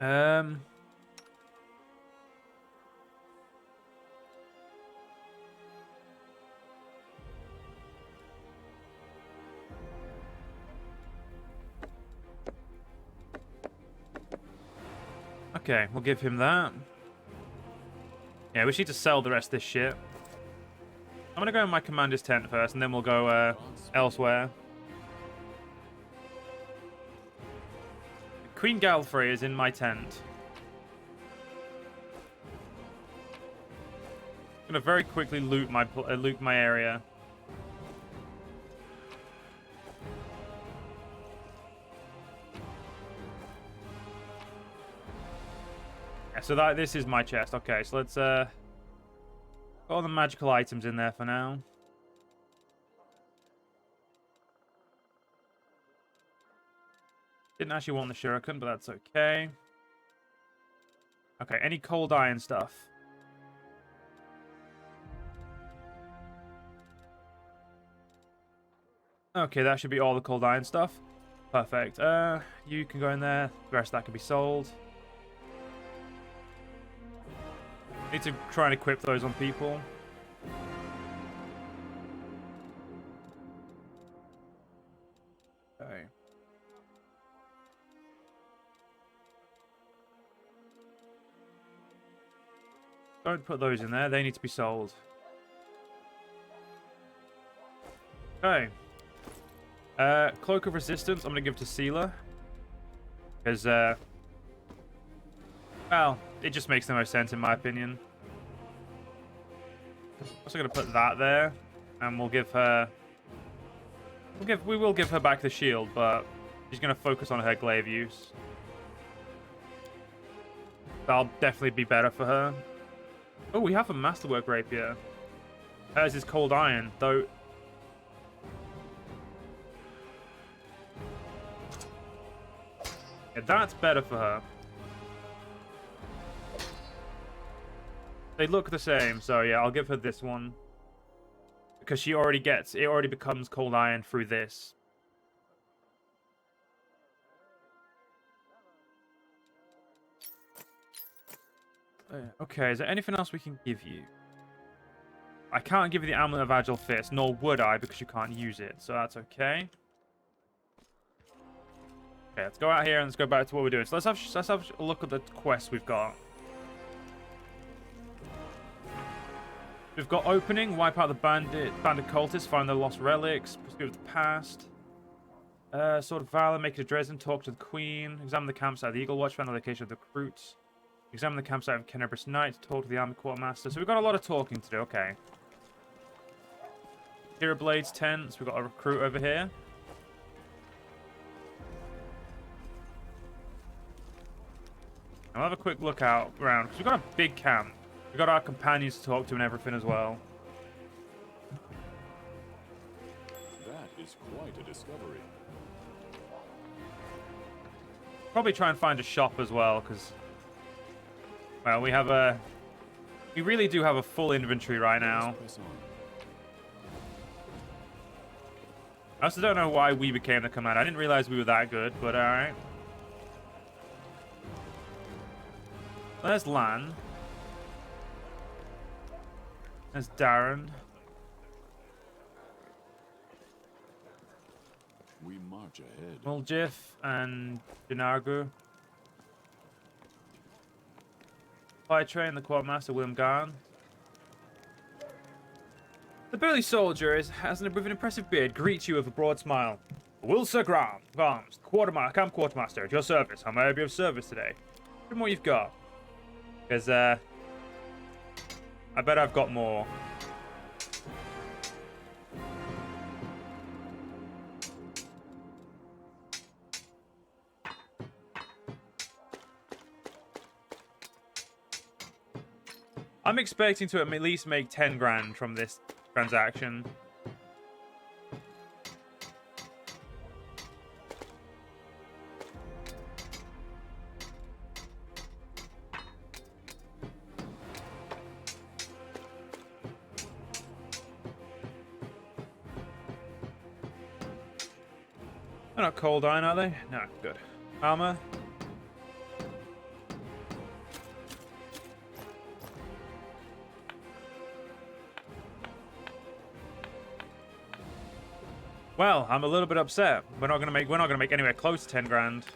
Um. Okay, we'll give him that. Yeah, we need to sell the rest of this shit. I'm gonna go in my commander's tent first, and then we'll go elsewhere. Queen Galfrey is in my tent. I'm gonna very quickly loot my area. Yeah, so this is my chest. Okay, so let's put all the magical items in there for now. Didn't actually want the shuriken, but that's okay. Okay, any cold iron stuff? Okay, that should be all the cold iron stuff. Perfect. You can go in there. The rest of that can be sold. Need to try and equip those on people. Okay. Don't put those in there. They need to be sold. Okay. Cloak of Resistance, I'm going to give to Sealer. Because, well, it just makes the most sense in my opinion. Also going to put that there. And we'll give her... We will give her back the shield, but she's going to focus on her glaive use. That'll definitely be better for her. Oh, we have a Masterwork Rapier. Hers is cold iron, though... Yeah, that's better for her. They look the same, so yeah, I'll give her this one. Because she already gets... It already becomes cold iron through this. Okay, is there anything else we can give you? I can't give you the Amulet of Agile Fist, nor would I, because you can't use it, so that's okay. Okay, let's go out here and let's go back to what we're doing. So let's have a look at the quests we've got. We've got Opening, wipe out the bandit cultists, find the lost relics, pursue the past. Sword of Valor, make it to Dresden, talk to the Queen, examine the campsite of the Eagle Watch, find the location of the recruits. Examine the campsite of Kenabres Knight, talk to the Army Quartermaster. So we've got a lot of talking to do, okay. Hero Blades tents, we've got a recruit over here. I'll have a quick look out around, because we've got a big camp. We've got our companions to talk to and everything as well. That is quite a discovery. Probably try and find a shop as well, because... Well, we really do have a full inventory right now. I also don't know why we became the commander. I didn't realize we were that good, but alright. There's Lan. There's Darren. We march ahead. Muljif and Dinargu. Fire Train, the Quartermaster, William Garn. The burly soldier with an impressive beard greets you with a broad smile. Will Sir Graham, of Arms, Camp Quartermaster, at your service. How may I be of service today? Show me what you've got. Because, I bet I've got more. I'm expecting to at least make 10 grand from this transaction. They're not cold iron, are they? No, good. Armor. Well, I'm a little bit upset. We're not gonna make anywhere close to 10 grand.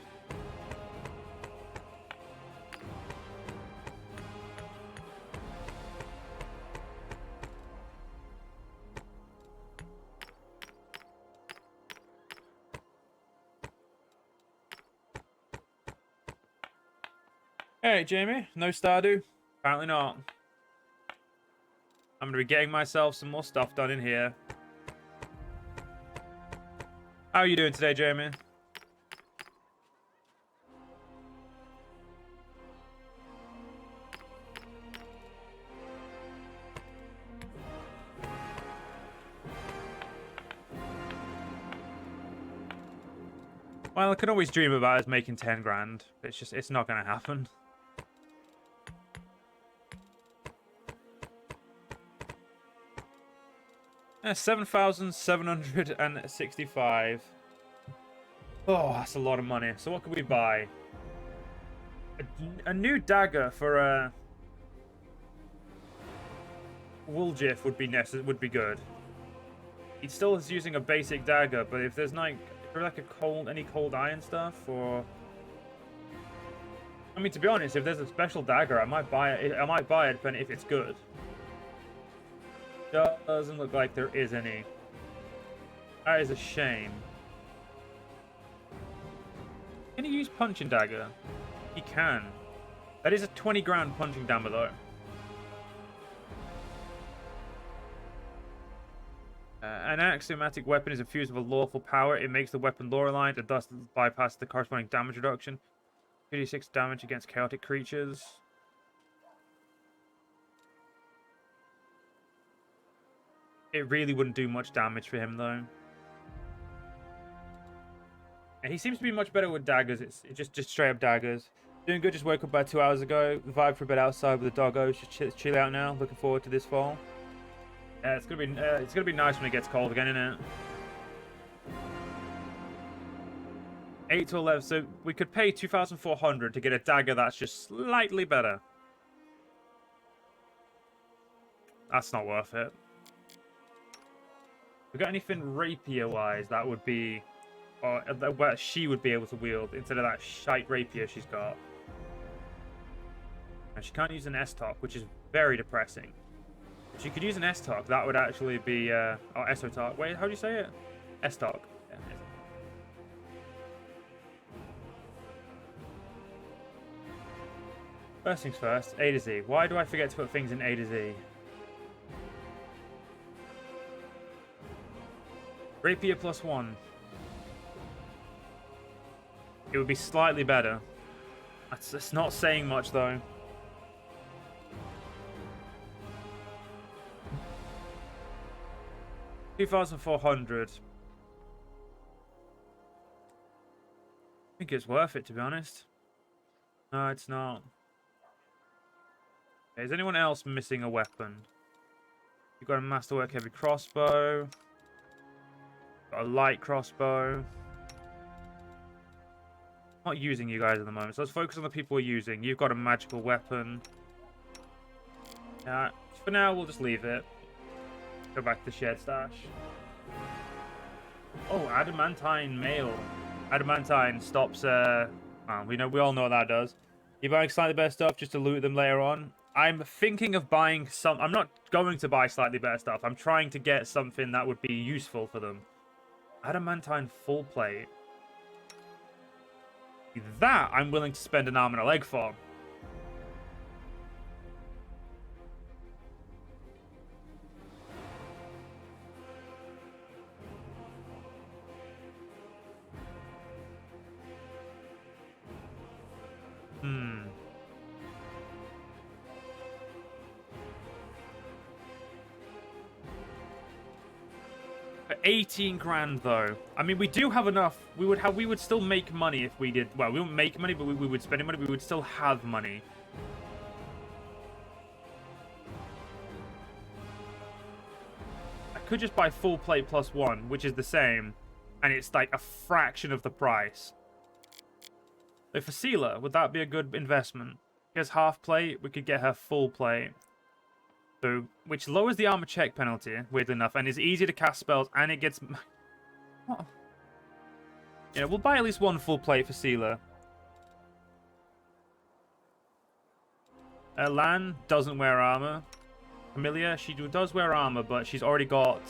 Hey, Jamie. No Stardew? Apparently not. I'm gonna be getting myself some more stuff done in here. How are you doing today, Jamie? Well, I could always dream about us making 10 grand. But it's not gonna happen. Yeah, 7,765. Oh, that's a lot of money. So what could we buy? A new dagger for a Wooljiff would be good. He still is using a basic dagger, but if there's like any cold iron stuff, or I mean, to be honest, if there's a special dagger, I might buy it. Depending if it's good. Doesn't look like there is any. That is a shame. Can he use punching dagger? He can. That is a 20 grand punching dagger though. An axiomatic weapon is infused with a lawful power. It makes the weapon lore aligned and thus bypasses the corresponding damage reduction. 36 damage against chaotic creatures. It really wouldn't do much damage for him, though. And he seems to be much better with daggers. It's just straight up daggers. Doing good. Just woke up about 2 hours ago. The vibe for a bit outside with the doggos. Just chill out now. Looking forward to this fall. Yeah, it's gonna be nice when it gets cold again, isn't it? 8 to 11. So we could pay 2,400 to get a dagger that's just slightly better. That's not worth it. We got anything rapier-wise that would be, or where she would be able to wield instead of that shite rapier she's got. And she can't use an S-Talk, which is very depressing. If she could use an S-Talk, that would actually be, or S-Talk. Wait, how do you say it? S-Talk. Yeah, first things first, A to Z. Why do I forget to put things in A to Z? Rapier +1. It would be slightly better. That's not saying much, though. $2,400. I think it's worth it, to be honest. No, it's not. Okay, is anyone else missing a weapon? You've got a masterwork heavy crossbow. Got a light crossbow. Not using you guys at the moment, so let's focus on the people we're using. You've got a magical weapon. Yeah, for now we'll just leave it. Go back to the shared stash. Oh, adamantine mail. Adamantine stops. We all know what that does. You're buying slightly better stuff just to loot them later on. I'm thinking of buying some. I'm not going to buy slightly better stuff. I'm trying to get something that would be useful for them. Adamantine full plate. That I'm willing to spend an arm and a leg for. Hmm. 18 grand though. I mean, we do have enough. We would still make money if we did. Well, we wouldn't make money, but we would spend money. We would still have money. I could just buy full plate +1, which is the same, and it's like a fraction of the price. So for Seela, would that be a good investment? She has half plate. We could get her full plate. So, which lowers the armor check penalty, weirdly enough, and is easy to cast spells, and it gets... Yeah, we'll buy at least one full plate for Sealer. Lan doesn't wear armor. Familiar, she does wear armor, but she's already got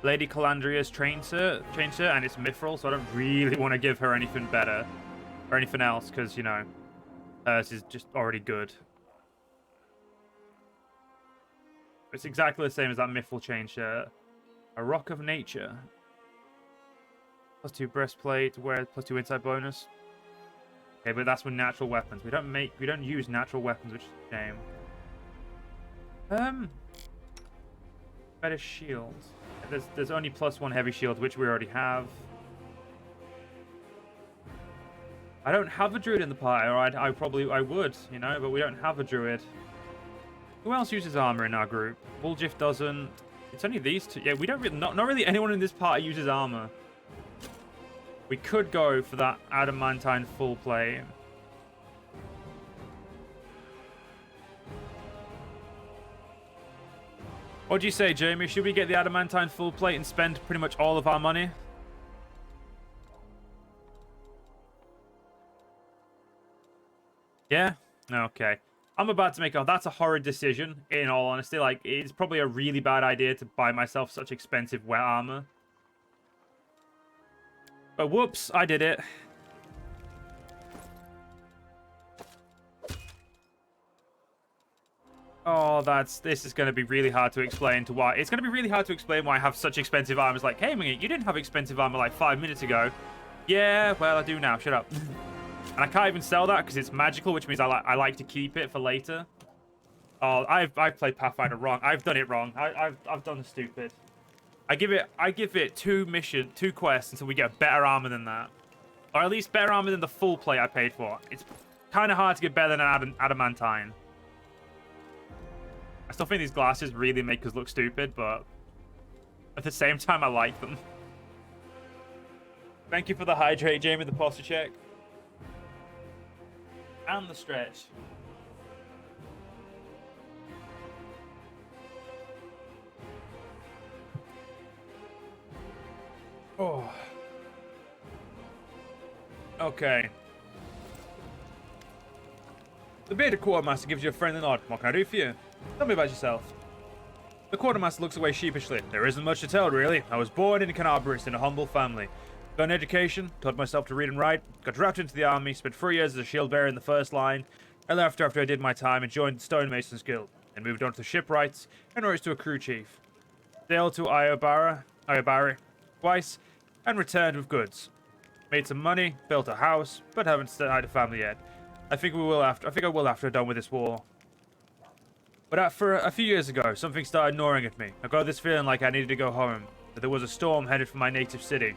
Lady Calandria's chain cert, and it's mithril, so I don't really want to give her anything better. Or anything else, because, you know, hers is just already good. It's exactly the same as that mithril chain shirt. A Rock of Nature. +2 breastplate, wear +2 inside bonus. Okay, but that's with natural weapons. We don't use natural weapons, which is a shame. Better shield. There's only +1 heavy shield, which we already have. I don't have a druid in the party, or I would, you know, but we don't have a druid. Who else uses armor in our group? Woljif doesn't. It's only these two. Yeah, we don't really, not really anyone in this party uses armor. We could go for that adamantine full plate. What do you say, Jamie? Should we get the adamantine full plate and spend pretty much all of our money? Yeah? Okay. I'm about to make that's a horrid decision, in all honesty. Like, it's probably a really bad idea to buy myself such expensive wet armor. But whoops, I did it. Oh, this is going to be really hard to explain to why. It's going to be really hard to explain why I have such expensive armor. It's like, hey, man, you didn't have expensive armor like 5 minutes ago. Yeah, well, I do now. Shut up. And I can't even sell that because it's magical, which means I like to keep it for later. Oh, I've played Pathfinder wrong. I've done it wrong. I've done the stupid. I give it 2 quests until we get better armor than that, or at least better armor than the full plate I paid for. It's kind of hard to get better than an adamantine. I still think these glasses really make us look stupid, but at the same time, I like them. Thank you for the hydrate, Jamie, the posture check. And the stretch. Oh. Okay. The bearded quartermaster gives you a friendly nod. What can I do for you? Tell me about yourself. The quartermaster looks away sheepishly. There isn't much to tell, really. I was born in Kenabres in a humble family. Got an education, taught myself to read and write, got drafted into the army, spent 3 years as a shield bearer in the first line. I left after I did my time and joined the Stonemasons Guild, and moved on to the shipwrights and rose to a crew chief. Sailed to Iobari twice, and returned with goods. Made some money, built a house, but haven't started a family yet. I think I will after I'm done with this war. But for a few years ago, something started gnawing at me. I got this feeling like I needed to go home, that there was a storm headed for my native city.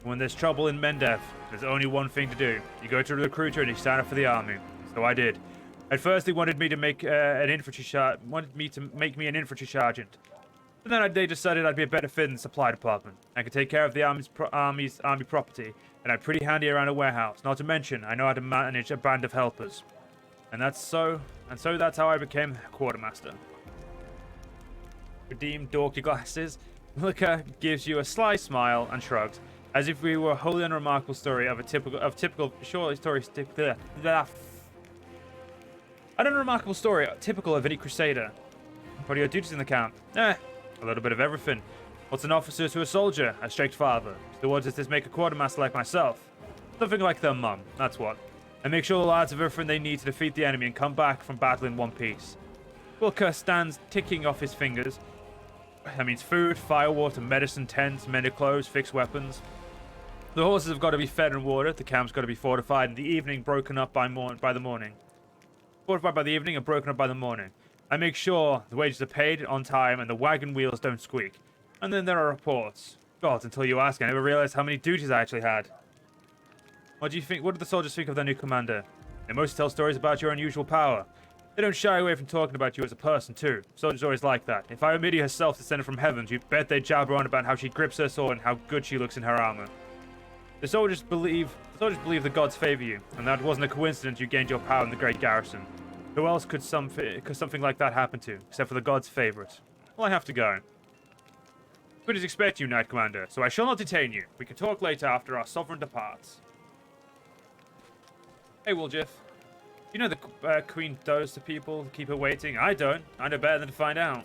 When there's trouble in Mendev, there's only one thing to do. You go to a recruiter and you sign up for the army. So I did. At first, they wanted me to make me an infantry sergeant. But then they decided I'd be a better fit in the supply department. I could take care of the army property, and I'm pretty handy around a warehouse. Not to mention, I know how to manage a band of helpers. And that's how I became quartermaster. Redeemed dorky glasses. Milka gives you a sly smile and shrugs, as if we were a wholly unremarkable story of an unremarkable story typical of any crusader. What are your duties in the camp? A little bit of everything. What's an officer to a soldier? A strict father. So what does this make a quartermaster like myself? Something like their mum, that's what. And make sure the lads have everything they need to defeat the enemy and come back from battle in one piece. Wilka stands ticking off his fingers. That means food, firewater, medicine, tents, mended clothes, fixed weapons. The horses have got to be fed and watered, the camp's got to be fortified, and the evening broken up by the morning. Fortified by the evening and broken up by the morning. I make sure the wages are paid on time and the wagon wheels don't squeak. And then there are reports. God, until you ask, I never realized how many duties I actually had. What do you think? What do the soldiers think of their new commander? They mostly tell stories about your unusual power. They don't shy away from talking about you as a person, too. Soldiers always like that. If I were Midi herself descended from heavens, you'd bet they'd jabber on about how she grips her sword and how good she looks in her armor. The soldiers believe the gods favor you, and that wasn't a coincidence you gained your power in the great garrison. Who else could something like that happen to, except for the gods' favorite? Well, I have to go. Good as expect you, Knight Commander, so I shall not detain you. We can talk later after our sovereign departs. Hey, Wooljiff. You know the Queen does to people, keep her waiting? I don't. I know better than to find out.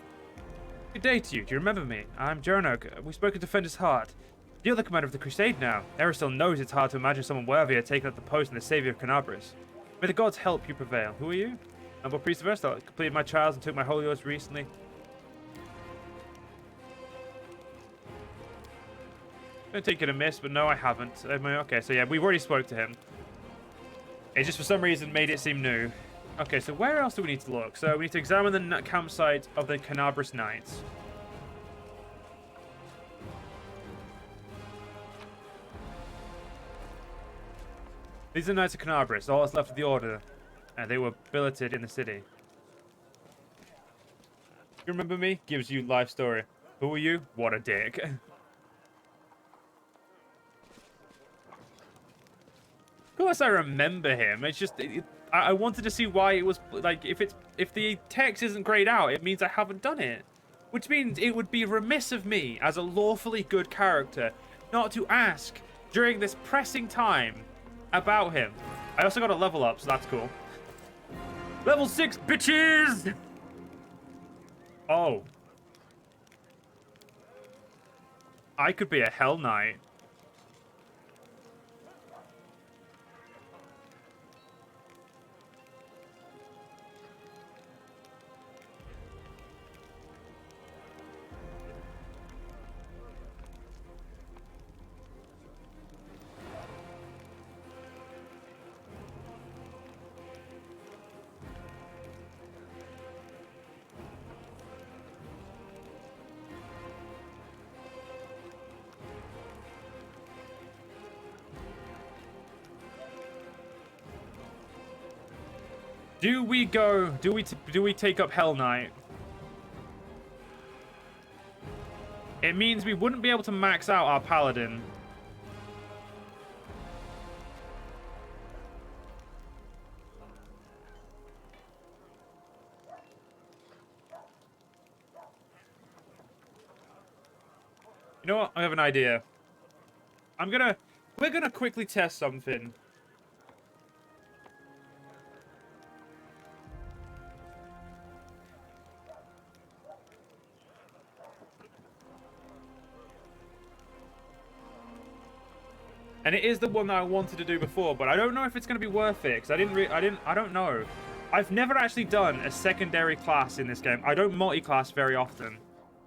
Good day to you. Do you remember me? I'm Journog. We spoke at Defender's Heart. You're the commander of the Crusade now. Eristil knows it's hard to imagine someone worthier taking up the post and the savior of Kenabres. May the gods help you prevail. Who are you? Humble priest of Eristil. Completed my trials and took my holy oaths recently. Don't take it amiss, but no, I haven't. Okay, so yeah, we've already spoke to him. It just for some reason made it seem new. Okay, so where else do we need to look? So we need to examine the campsite of the Kenabres Knights. These are the Knights of Kenabres, all that's left of the Order. And they were billeted in the city. You remember me? Gives you life story. Who are you? What a dick. Of course I remember him. It's just I wanted to see why it was like if the text isn't grayed out, it means I haven't done it. Which means it would be remiss of me as a lawfully good character not to ask during this pressing time about him. I also got a level up, so that's cool. Level 6, bitches! Oh. I could be a Hell Knight. Do we go? Do we take up Hell Knight? It means we wouldn't be able to max out our Paladin. You know what? I have an idea. We're gonna quickly test something. And it is the one that I wanted to do before, but I don't know if it's going to be worth it, because I don't know. I've never actually done a secondary class in this game. I don't multi-class very often.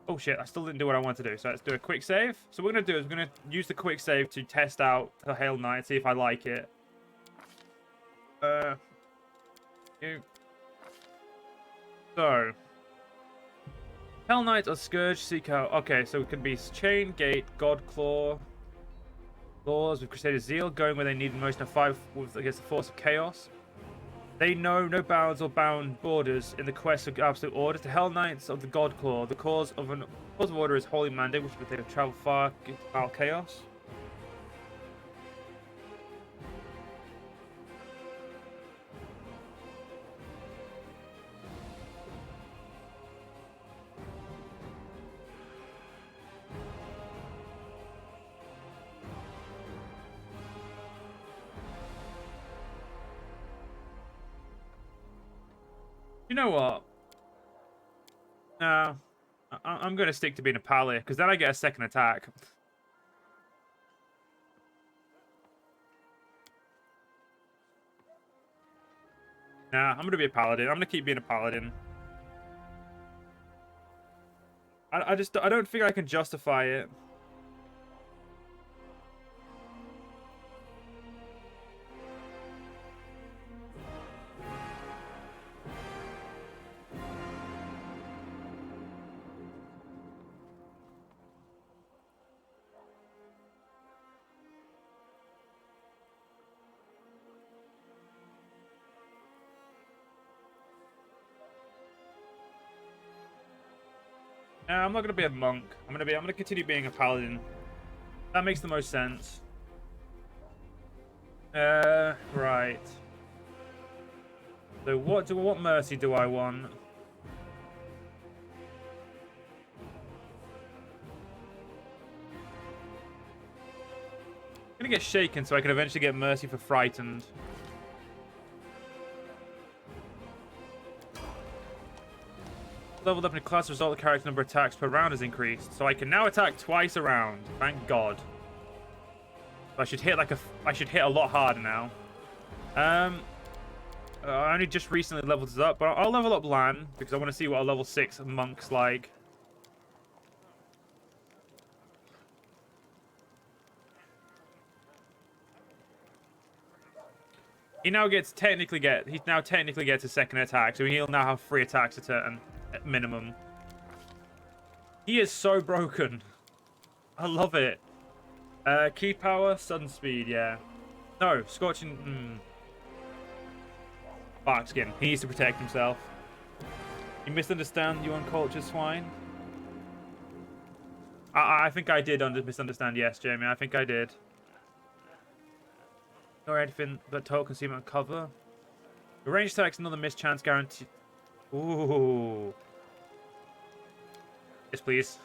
Oh shit, I still didn't do what I wanted to do, so let's do a quick save. So what we're going to do is we're going to use the quick save to test out the Hail Knight, see if I like it. So. Hell Knight or Scourge, seek out. Okay, so it can be Chain, Gate, God Claw. Laws with Crusader Zeal, going where they need most in a fight against the force of chaos. They know no bounds or bound borders in the quest of absolute order. The Hell Knights of the God Claw, the cause of order is holy mandate, which would they have traveled far into foul chaos. You know what? I'm going to stick to being a pally, because then I get a second attack. Nah, I'm going to be a paladin. I'm going to keep being a paladin. I don't think I can justify it. No, I'm not gonna be a monk. I'm gonna continue being a paladin. That makes the most sense. Right. So what mercy do I want? gonna get shaken so I can eventually get mercy for frightened. Leveled up in a class result, the character number of attacks per round is increased, so I can now attack twice a round. Thank God. I should hit I should hit a lot harder now. I only just recently leveled this up, but I'll level up Lan because I want to see what a level 6 monk's like. He now technically gets a second attack, so he'll now have 3 attacks a turn at minimum. He is so broken. I love it. Key power, sudden speed, yeah. No, scorching. Bark skin. He needs to protect himself. You misunderstand, you uncultured swine. I think I did misunderstand. Yes, Jamie. I think I did. Or anything but total concealment cover. The range attacks another mischance guarantee. Ooh. Yes, please.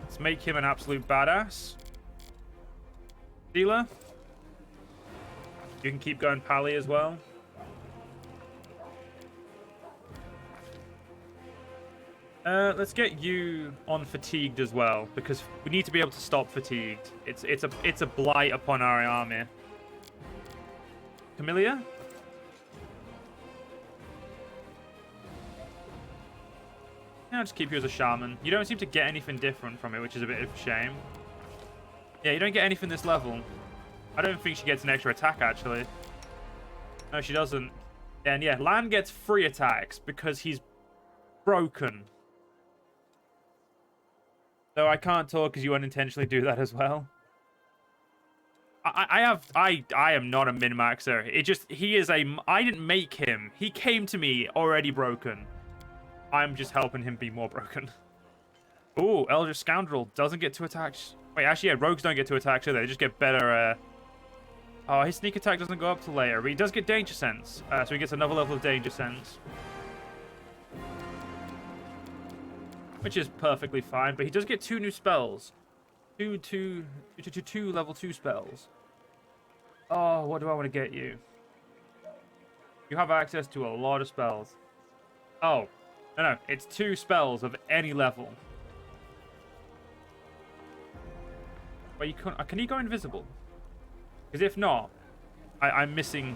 Let's make him an absolute badass. Dealer. You can keep going Pally as well. Let's get you on fatigued as well, because we need to be able to stop fatigued. It's a blight upon our army. Camellia? Yeah, I'll just keep you as a shaman. You don't seem to get anything different from it, which is a bit of a shame. Yeah, you don't get anything this level. I don't think she gets an extra attack, actually. No, she doesn't. And yeah, Lan gets 3 attacks because he's broken. So I can't talk because you unintentionally do that as well. I am not a min-maxer. I didn't make him. He came to me already broken. I'm just helping him be more broken. Ooh, Eldritch Scoundrel doesn't get 2 attacks. Wait, actually, yeah, rogues don't get 2 attacks either. They just get better. Oh, his sneak attack doesn't go up till later, but he does get Danger Sense. So he gets another level of Danger Sense. Which is perfectly fine, but he does get 2 new spells. Two level 2 spells. Oh, what do I want to get you? You have access to a lot of spells. Oh, no, it's 2 spells of any level. But you can't. Can he go invisible? Because if not, I'm missing.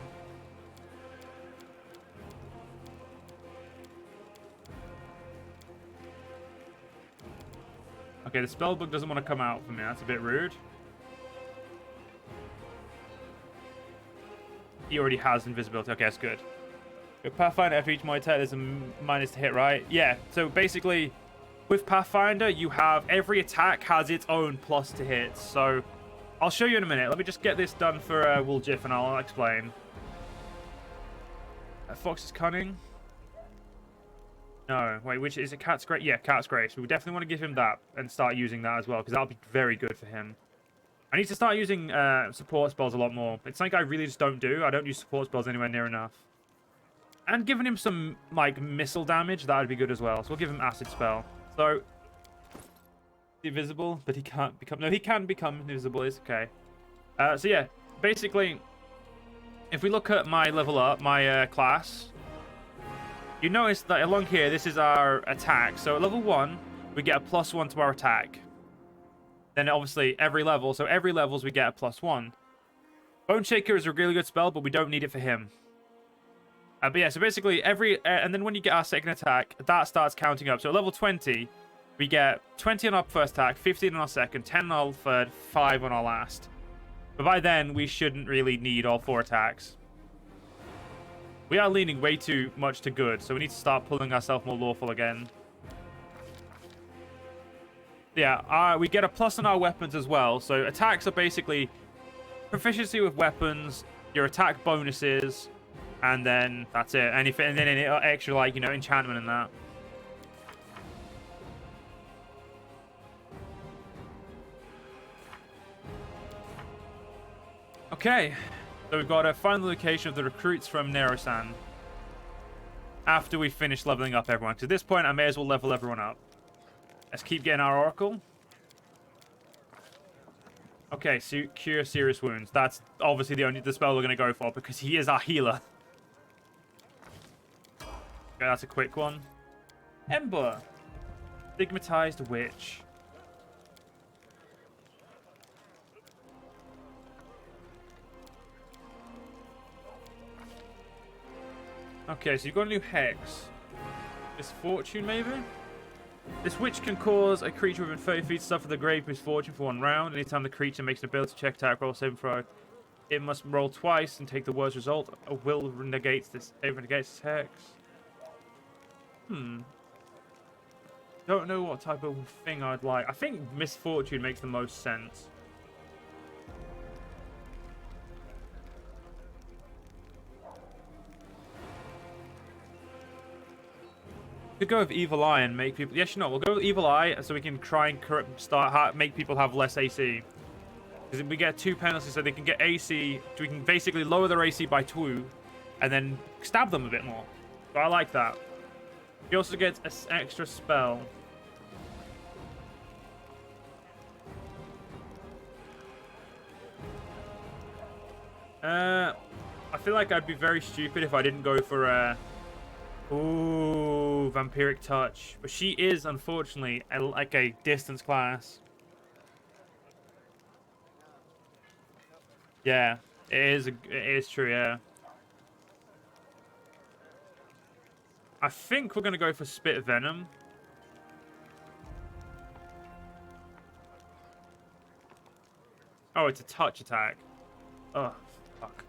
Okay, the spellbook doesn't want to come out for me. That's a bit rude. He already has invisibility. Okay, that's good. With Pathfinder, after each Muay Thai, there's a minus to hit, right? Yeah, so basically, with Pathfinder, you have every attack has its own plus to hit. So, I'll show you in a minute. Let me just get this done for Wooljiff, and I'll explain. Fox's Cunning. No, wait, which is it? Cat's Grace? Yeah, Cat's Grace. We definitely want to give him that and start using that as well, because that'll be very good for him. I need to start using support spells a lot more. It's something I really just don't do. I don't use support spells anywhere near enough. And giving him some, like, missile damage, that would be good as well. So we'll give him Acid Spell. So, invisible, but he can't become... No, he can become invisible. It's okay. So yeah, basically, if we look at my level up, my class... You notice that along here, this is our attack. So at level 1, we get a +1 to our attack. Then obviously every level, so every levels we get a +1. Bone Shaker is a really good spell, but we don't need it for him. But yeah, so basically and then when you get our second attack, that starts counting up. So at level 20, we get 20 on our first attack, 15 on our second, 10 on our third, 5 on our last. But by then, we shouldn't really need all 4 attacks. We are leaning way too much to good, so we need to start pulling ourselves more lawful again. Yeah, we get a plus on our weapons as well. So attacks are basically proficiency with weapons, your attack bonuses, and then that's it. And then any extra, like, you know, enchantment and that. Okay. So we've got a final location of the recruits from Nerosan. After we finish leveling up everyone. Because at this point, I may as well level everyone up. Let's keep getting our Oracle. Okay, so cure serious wounds. That's obviously the spell we're going to go for because he is our healer. Okay, that's a quick one. Ember. Stigmatized witch. Okay, so you've got a new hex. Misfortune, maybe? This witch can cause a creature within 30 feet to suffer the grave misfortune for 1 round. Anytime the creature makes an ability check, attack, roll, saving throw, it must roll twice and take the worst result. A will negates this. Save negates this hex. Don't know what type of thing I'd like. I think misfortune makes the most sense. Could go with Evil Eye and make people... Yes, you know, we'll go with Evil Eye so we can try and make people have less AC. Because we get 2 penalties so they can get AC. We can basically lower their AC by 2 and then stab them a bit more. So I like that. He also gets an extra spell. I feel like I'd be very stupid if I didn't go for ooh, Vampiric Touch. But she is, unfortunately, like a distance class. Yeah, it is true, yeah. I think we're going to go for Spit Venom. Oh, it's a touch attack. Oh, fuck.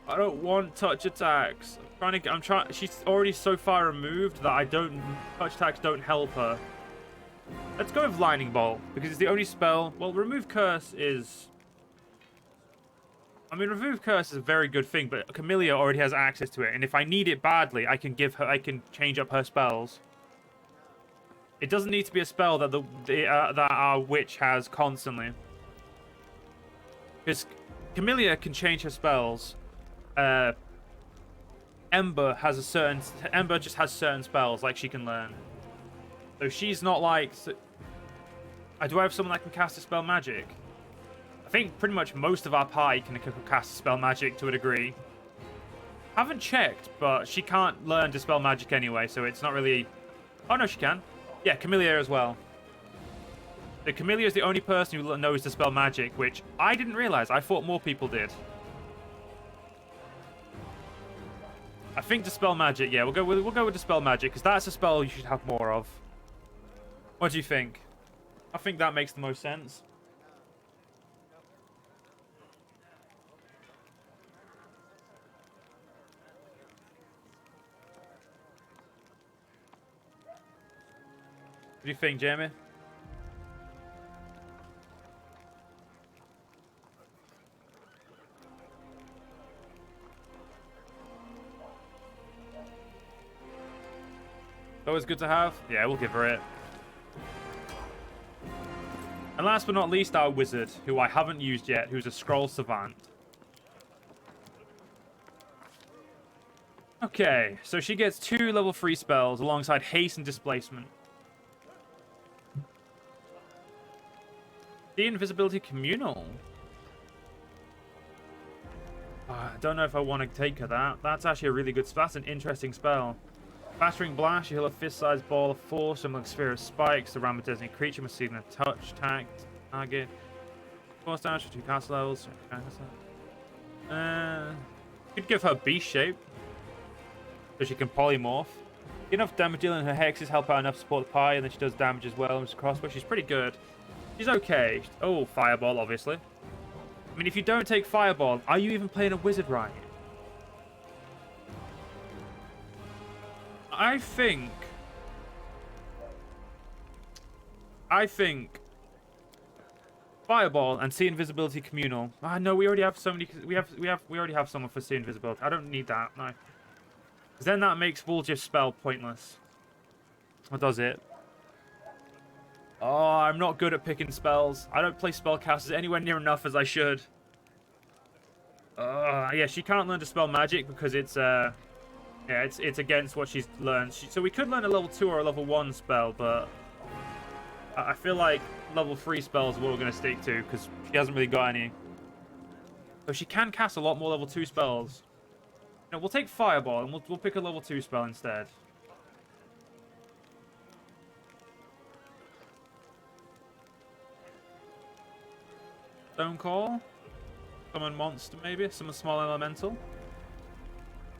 I don't want touch attacks. She's already so far removed that touch attacks don't help her. Let's go with Lightning Bolt because it's the only spell. Well, Remove Curse is... I mean, Remove Curse is a very good thing, but Camellia already has access to it, and if I need it badly, I can change up her spells. It doesn't need to be a spell that that our witch has constantly. Because Camellia can change her spells. Ember just has certain spells like she can learn. So she's not like... do I have someone that can cast a spell magic? I think pretty much most of our party can cast a spell magic to a degree. Haven't checked, but she can't learn Dispel Magic anyway, so it's not really... Oh, no, she can. Yeah, Camellia as well. So Camellia is the only person who knows Dispel Magic, which I didn't realize. I thought more people did. I think Dispel Magic, yeah, we'll go with Dispel Magic, because that's a spell you should have more of. What do you think? I think that makes the most sense. What do you think, Jamie? Always good to have. Yeah, we'll give her it. And last but not least, our wizard, who I haven't used yet, who's a Scroll Savant. Okay, so she gets 2 level 3 spells alongside Haste and Displacement. The Invisibility Communal. I don't know if I want to take her that. That's actually a really good spell. That's an interesting spell. Battering Blast, you heal a fist-sized ball of force, similar to sphere of spikes. The ram a designated creature must receive a touch, tag, target. Force damage for 2 cast levels. Could give her beast shape, so she can polymorph. Enough damage dealing her hexes help out enough to support the pie, and then she does damage as well. Mr. Crossbow, she's pretty good. She's okay. Oh, Fireball, obviously. I mean, if you don't take Fireball, are you even playing a wizard right? I think Fireball and See Invisibility Communal. Ah, no, we already have so many. We already have someone for See Invisibility. I don't need that. No, because then that makes Woljif's spell pointless. Or does it? Oh, I'm not good at picking spells. I don't play spellcasters anywhere near enough as I should. Yeah, she can't learn to spell magic because it's yeah, it's against what she's learned. So we could learn a level 2 or a level 1 spell, but I feel like level 3 spells are what we're going to stick to, because she hasn't really got any. So she can cast a lot more level 2 spells. No, we'll take Fireball, and we'll pick a level 2 spell instead. Stone Call? Summon Monster, maybe? Summon Small Elemental?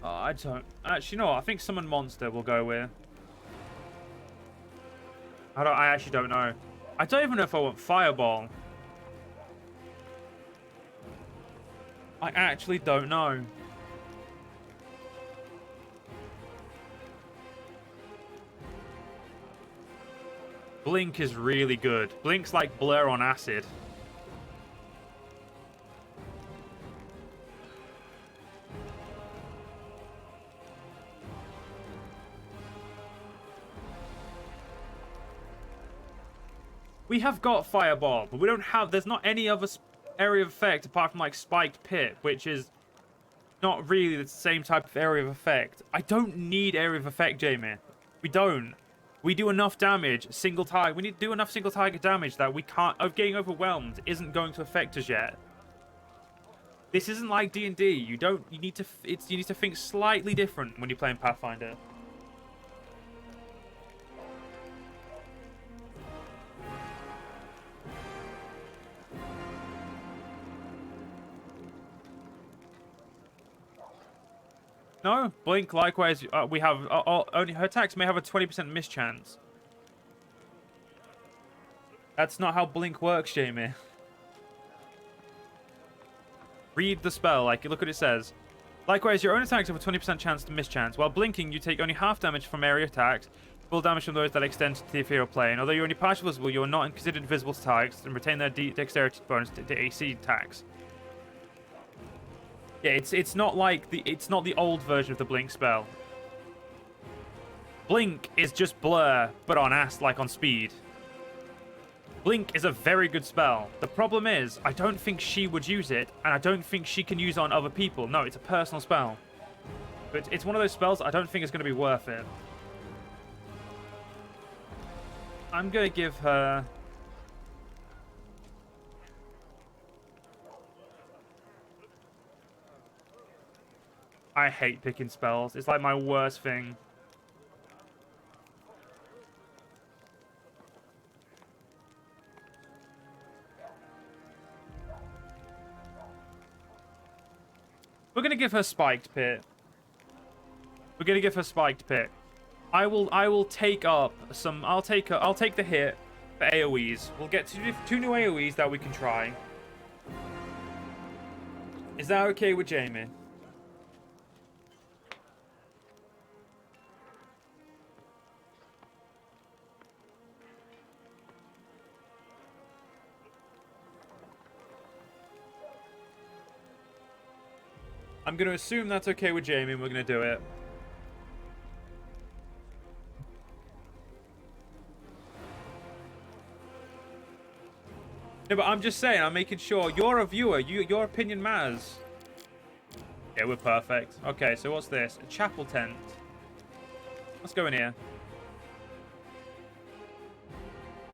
Oh, I don't... Actually, no, I think Summon Monster we'll go with. I actually don't know. I don't even know if I want Fireball. I actually don't know. Blink is really good. Blink's like Blur on acid. We have got Fireball, but we don't have... There's not any other area of effect apart from, like, Spiked Pit, which is not really the same type of area of effect. I don't need area of effect, Jamie. We don't. We do enough damage, single target. We need to do enough single target damage that we can't... Getting overwhelmed isn't going to affect us yet. This isn't like D&D. You need to think slightly different when you're playing Pathfinder. No, Blink, likewise, we have... only her attacks may have a 20% miss chance. That's not how Blink works, Jamie. Read the spell, like, look what it says. Likewise, your own attacks have a 20% chance to miss chance. While blinking, you take only half damage from area attacks, full damage from those that extend to the ethereal plane. Although you're only partially visible, you are not considered invisible to targets and retain their dexterity bonus to AC attacks. Yeah, it's not like it's not the old version of the Blink spell. Blink is just Blur, but on on speed. Blink is a very good spell. The problem is, I don't think she would use it, and I don't think she can use it on other people. No, it's a personal spell. But it's one of those spells I don't think is going to be worth it. I'm going to give her... I hate picking spells. It's like my worst thing. We're gonna give her Spiked Pit. We're gonna give her Spiked Pit. I will take up some. I'll take the hit for AoEs. We'll get two new AoEs that we can try. Is that okay with Jamie? I'm going to assume that's okay with Jamie, and we're going to do it. No, but I'm just saying, I'm making sure you're a viewer. Your opinion matters. Yeah, we're perfect. Okay, so what's this? A chapel tent. Let's go in here.